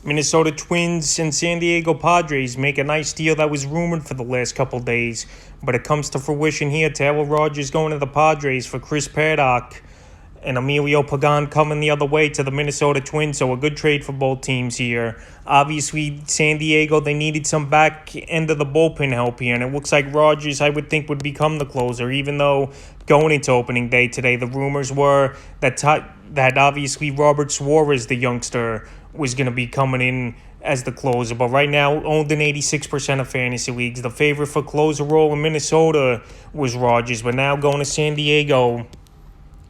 Minnesota Twins and San Diego Padres make a nice deal that was rumored for the last couple days, but it comes to fruition here. Taylor Rogers going to the Padres for Chris Paddack, and Emilio Pagan coming the other way to the Minnesota Twins, so a good trade for both teams here. Obviously, San Diego, they needed some back end of the bullpen help here, and it looks like Rogers, I would think, would become the closer, even though going into opening day today, the rumors were that obviously Robert Suarez, the youngster, was going to be coming in as the closer. But right now, owned in 86% of fantasy leagues. The favorite for closer role in Minnesota was Rogers, but now going to San Diego,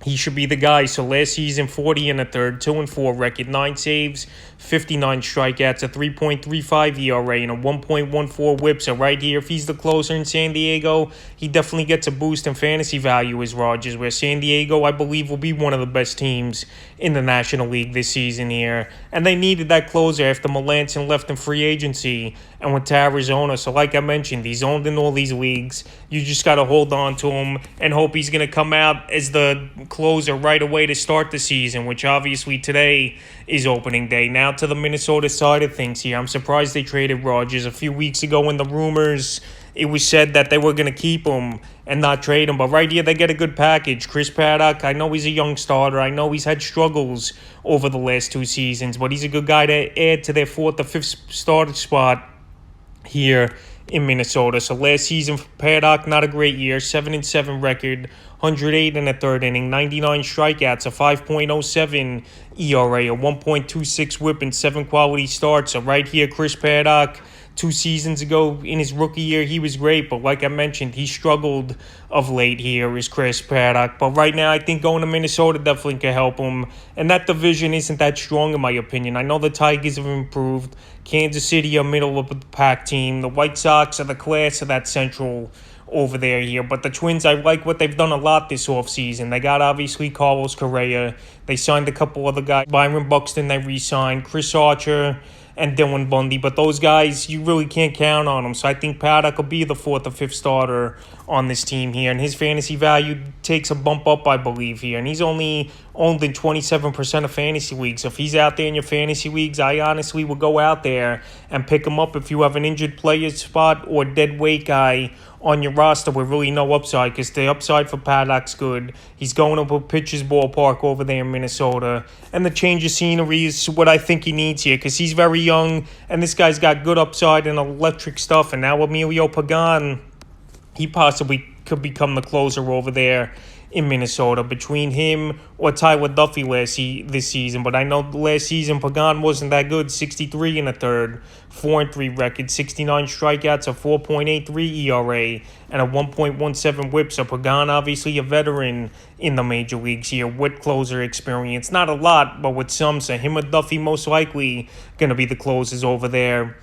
he should be the guy. So last season, 40 and a third, 2-4 record, 9 saves, 59 strikeouts, a 3.35 ERA, and a 1.14 WHIP. So right here, if he's the closer in San Diego, he definitely gets a boost in fantasy value as Rogers, where San Diego, I believe, will be one of the best teams in the National League this season here. And they needed that closer after Melanson left in free agency and went to Arizona. So like I mentioned, he's owned in all these leagues. You just got to hold on to him and hope he's going to come out as the closer right away to start the season, which obviously today is opening day. Now to the Minnesota side of things here. I'm surprised they traded Rogers. A few weeks ago in the rumors, it was said that they were going to keep him and not trade him. But right here, they get a good package. Chris Paddack, I know he's a young starter. I know he's had struggles over the last 2 seasons, but he's a good guy to add to their 4th or 5th starter spot here in Minnesota. So last season for Paddack, not a great year. 7-7 record, 108 in the third inning, 99 strikeouts, a 5.07 ERA, a 1.26 WHIP, and 7 quality starts. So right here, Chris Paddack, 2 seasons ago in his rookie year, he was great. But like I mentioned, he struggled of late here is Chris Paddack. But right now, I think going to Minnesota definitely can help him. And that division isn't that strong in my opinion. I know the Tigers have improved. Kansas City are middle of the pack team. The White Sox are the class of that Central over there here. But the Twins, I like what they've done a lot this offseason. They got obviously Carlos Correa. They signed a couple other guys. Byron Buxton they re-signed. Chris Archer and Dylan Bundy, but those guys, you really can't count on them. So I think Paddack will be the 4th or 5th starter on this team here, and his fantasy value takes a bump up, I believe, here. And he's only owned in 27% of fantasy leagues. So if he's out there in your fantasy leagues, I honestly would go out there and pick him up if you have an injured player spot or dead weight guy on your roster with really no upside, because the upside for Paddack's good. He's going to a pitcher's ballpark over there in Minnesota, and the change of scenery is what I think he needs here, because he's very young, and this guy's got good upside and electric stuff. And now Emilio Pagan, he possibly could become the closer over there in Minnesota between him or Tyler Duffy this season. But I know last season Pagan wasn't that good. 63 in the third, 4-3 record, 69 strikeouts, a 4.83 ERA, and a 1.17 WHIP. So Pagan, obviously a veteran in the major leagues here with closer experience. Not a lot, but with some. So him or Duffy most likely going to be the closers over there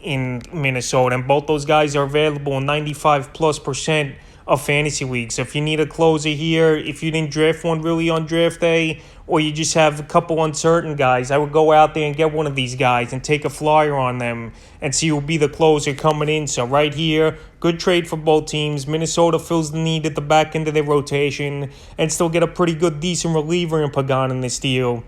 in Minnesota. And both those guys are available in 95+% of fantasy leagues. So if you need a closer here, if you didn't draft one really on draft day, or you just have a couple uncertain guys, I would go out there and get one of these guys and take a flyer on them and see who will be the closer coming in. So right here, good trade for both teams. Minnesota fills the need at the back end of their rotation and still get a pretty good, decent reliever in Pagan in this deal.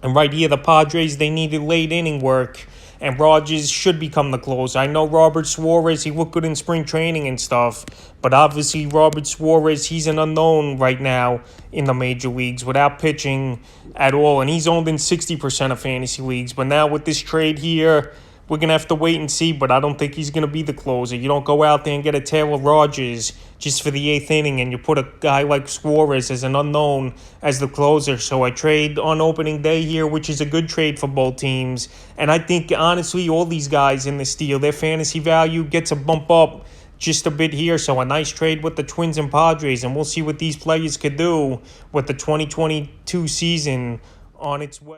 And right here, the Padres, they needed late inning work, and Rogers should become the closer. I know Robert Suarez, he looked good in spring training and stuff, but obviously Robert Suarez, he's an unknown right now in the major leagues without pitching at all, and he's owned in 60% of fantasy leagues. But now with this trade here, we're going to have to wait and see, but I don't think he's going to be the closer. You don't go out there and get a Taylor Rogers just for the 8th inning, and you put a guy like Suarez as an unknown as the closer. So I trade on opening day here, which is a good trade for both teams. And I think, honestly, all these guys in this deal, their fantasy value gets a bump up just a bit here. So a nice trade with the Twins and Padres, and we'll see what these players could do with the 2022 season on its way.